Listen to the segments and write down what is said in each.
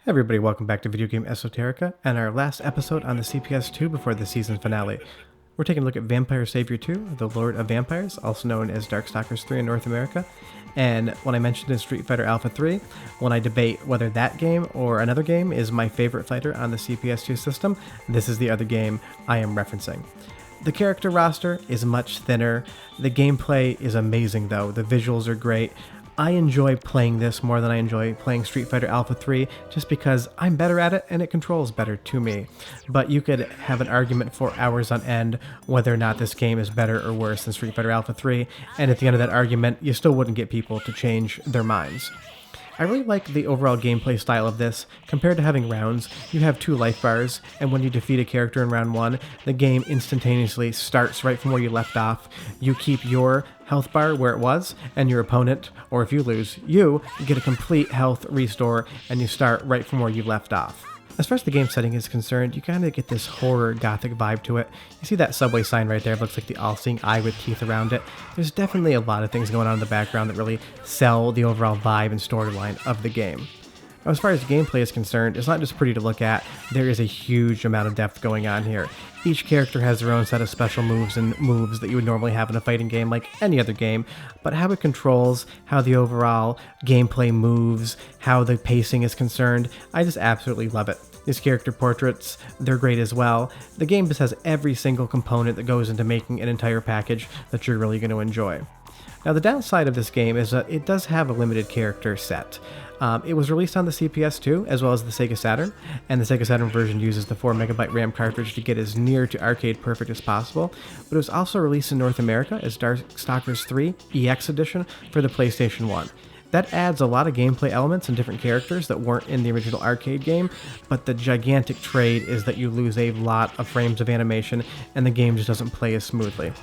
Hey everybody, welcome back to Video Game Esoterica, and our last episode on the CPS 2 before the season finale. We're taking a look at Vampire Savior 2, The Lord of Vampires, also known as Darkstalkers 3 in North America. And when I mentioned in Street Fighter Alpha 3, when I debate whether that game or another game is my favorite fighter on the CPS 2 system, this is the other game I am referencing. The character roster is much thinner. The gameplay is amazing though, the visuals are great. I enjoy playing this more than I enjoy playing Street Fighter Alpha 3 just because I'm better at it and it controls better to me. But you could have an argument for hours on end whether or not this game is better or worse than Street Fighter Alpha 3, and at the end of that argument, you still wouldn't get people to change their minds. I really like the overall gameplay style of this. Compared to having rounds, you have 2 life bars, and when you defeat a character in round 1, the game instantaneously starts right from where you left off. You keep your health bar where it was, and your opponent, or if you lose, you get a complete health restore, and you start right from where you left off. As far as the game setting is concerned, you kind of get this horror gothic vibe to it. You see that subway sign right there, it looks like the all-seeing eye with teeth around it. There's definitely a lot of things going on in the background that really sell the overall vibe and storyline of the game. Now, as far as gameplay is concerned, it's not just pretty to look at, there is a huge amount of depth going on here. Each character has their own set of special moves and moves that you would normally have in a fighting game like any other game, but how it controls, how the overall gameplay moves, how the pacing is concerned, I just absolutely love it. These character portraits, they're great as well. The game just has every single component that goes into making an entire package that you're really going to enjoy. Now, the downside of this game is that it does have a limited character set. It was released on the CPS 2 as well as the Sega Saturn, and the Sega Saturn version uses the 4MB RAM cartridge to get as near to arcade perfect as possible, but it was also released in North America as Darkstalkers 3 EX Edition for the PlayStation 1. That adds a lot of gameplay elements and different characters that weren't in the original arcade game, but the gigantic trade is that you lose a lot of frames of animation and the game just doesn't play as smoothly.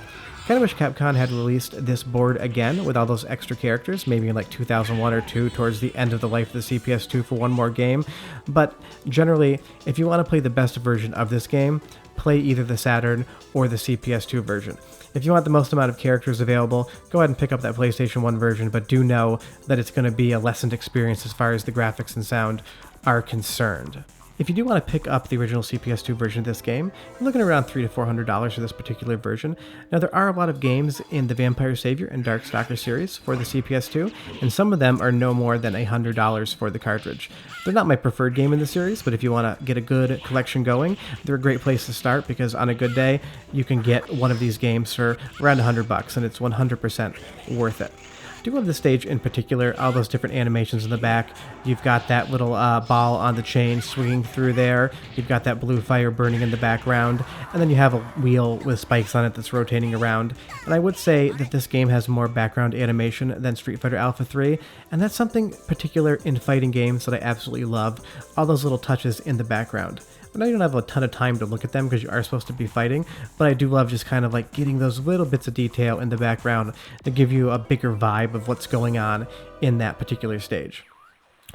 I kind of wish Capcom had released this board again with all those extra characters, maybe in like 2001 or 2 towards the end of the life of the CPS 2 for one more game, but generally, if you want to play the best version of this game, play either the Saturn or the CPS 2 version. If you want the most amount of characters available, go ahead and pick up that PlayStation 1 version, but do know that it's going to be a lessened experience as far as the graphics and sound are concerned. If you do want to pick up the original CPS 2 version of this game, you're looking around $300 to $400 for this particular version. Now, there are a lot of games in the Vampire Savior and Darkstalker series for the CPS 2, and some of them are no more than $100 for the cartridge. They're not my preferred game in the series, but if you want to get a good collection going, they're a great place to start because on a good day, you can get one of these games for around $100, and it's 100% worth it. I do love this stage in particular, all those different animations in the back. You've got that little ball on the chain swinging through there. You've got that blue fire burning in the background. And then you have a wheel with spikes on it that's rotating around. And I would say that this game has more background animation than Street Fighter Alpha 3. And that's something particular in fighting games that I absolutely love. All those little touches in the background. I know you don't have a ton of time to look at them because you are supposed to be fighting, but I do love just kind of like getting those little bits of detail in the background that give you a bigger vibe of what's going on in that particular stage.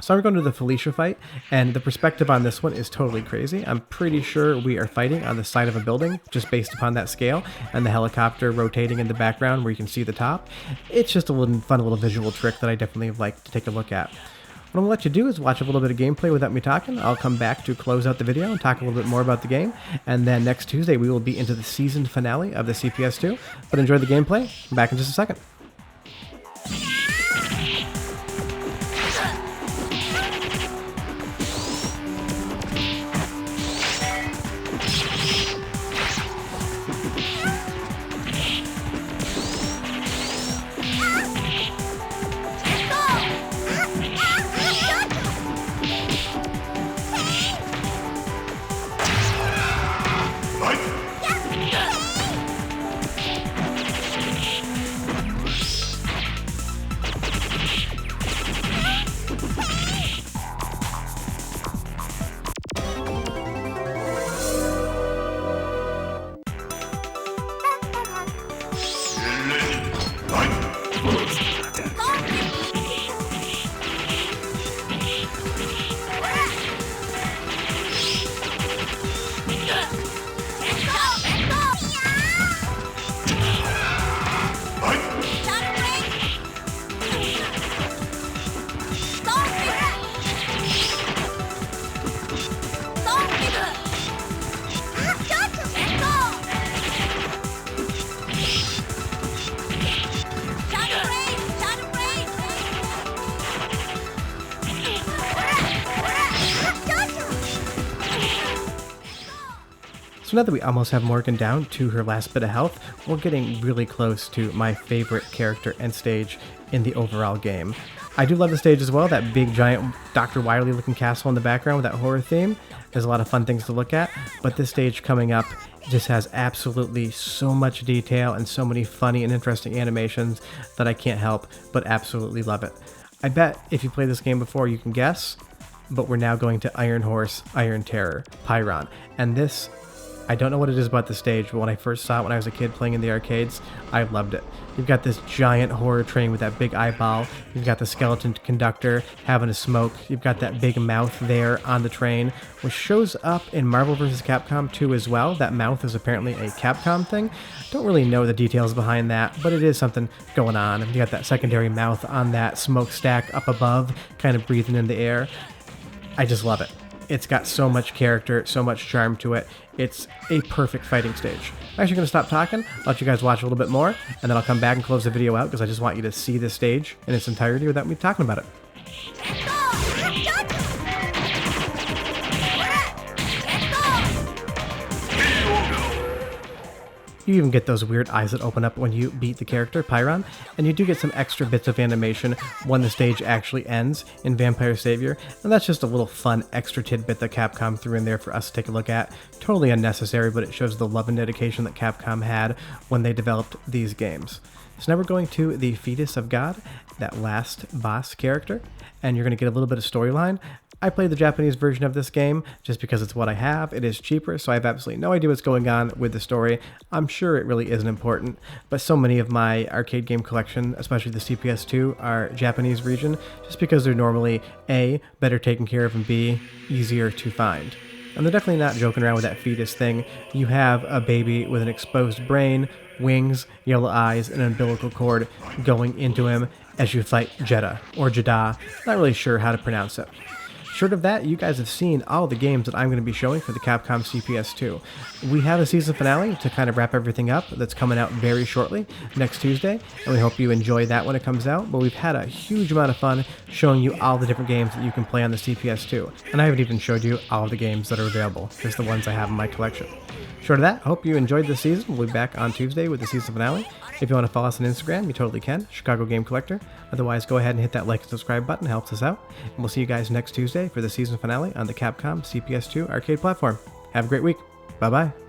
So I'm going to the Felicia Fight, and the perspective on this one is totally crazy. I'm pretty sure we are fighting on the side of a building, just based upon that scale, and the helicopter rotating in the background where you can see the top. It's just a fun little visual trick that I definitely like to take a look at. What I'm going to let you do is watch a little bit of gameplay without me talking. I'll come back to close out the video and talk a little bit more about the game. And then next Tuesday, we will be into the season finale of the CPS 2. But enjoy the gameplay. I'm back in just a second. So now that we almost have Morgan down to her last bit of health, we're getting really close to my favorite character and stage in the overall game. I do love the stage as well, that big giant Dr. Wily looking castle in the background with that horror theme. There's a lot of fun things to look at, but this stage coming up just has absolutely so much detail and so many funny and interesting animations that I can't help but absolutely love it. I bet if you played this game before you can guess, but we're now going to Iron Horse, Iron Terror, Pyron. And this, I don't know what it is about the stage, but when I first saw it when I was a kid playing in the arcades, I loved it. You've got this giant horror train with that big eyeball. You've got the skeleton conductor having a smoke. You've got that big mouth there on the train, which shows up in Marvel vs. Capcom 2 as well. That mouth is apparently a Capcom thing. Don't really know the details behind that, but it is something going on. You got that secondary mouth on that smokestack up above, kind of breathing in the air. I just love it. It's got so much character, so much charm to it. It's a perfect fighting stage. I'm actually going to stop talking, let you guys watch a little bit more, and then I'll come back and close the video out because I just want you to see this stage in its entirety without me talking about it. You even get those weird eyes that open up when you beat the character, Pyron, and you do get some extra bits of animation when the stage actually ends in Vampire Savior, and that's just a little fun extra tidbit that Capcom threw in there for us to take a look at. Totally unnecessary, but it shows the love and dedication that Capcom had when they developed these games. So now we're going to the Fetus of God, that last boss character, and you're going to get a little bit of storyline. I played the Japanese version of this game just because it's what I have. It is cheaper, so I have absolutely no idea what's going on with the story. I'm sure it really isn't important, but so many of my arcade game collection, especially the CPS2, are Japanese region, just because they're normally A, better taken care of, and B, easier to find. And they're definitely not joking around with that fetus thing. You have a baby with an exposed brain, wings, yellow eyes, and an umbilical cord going into him as you fight Jeddah, or Jeddah, not really sure how to pronounce it. Short of that, you guys have seen all the games that I'm going to be showing for the Capcom CPS2. We have a season finale to kind of wrap everything up that's coming out very shortly, next Tuesday, and we hope you enjoy that when it comes out, but we've had a huge amount of fun showing you all the different games that you can play on the CPS2, and I haven't even showed you all of the games that are available, just the ones I have in my collection. Short of that, hope you enjoyed this season. We'll be back on Tuesday with the season finale. If you want to follow us on Instagram, you totally can, Chicago Game Collector. Otherwise, go ahead and hit that like and subscribe button, it helps us out. And we'll see you guys next Tuesday for the season finale on the Capcom CPS2 arcade platform. Have a great week. Bye-bye.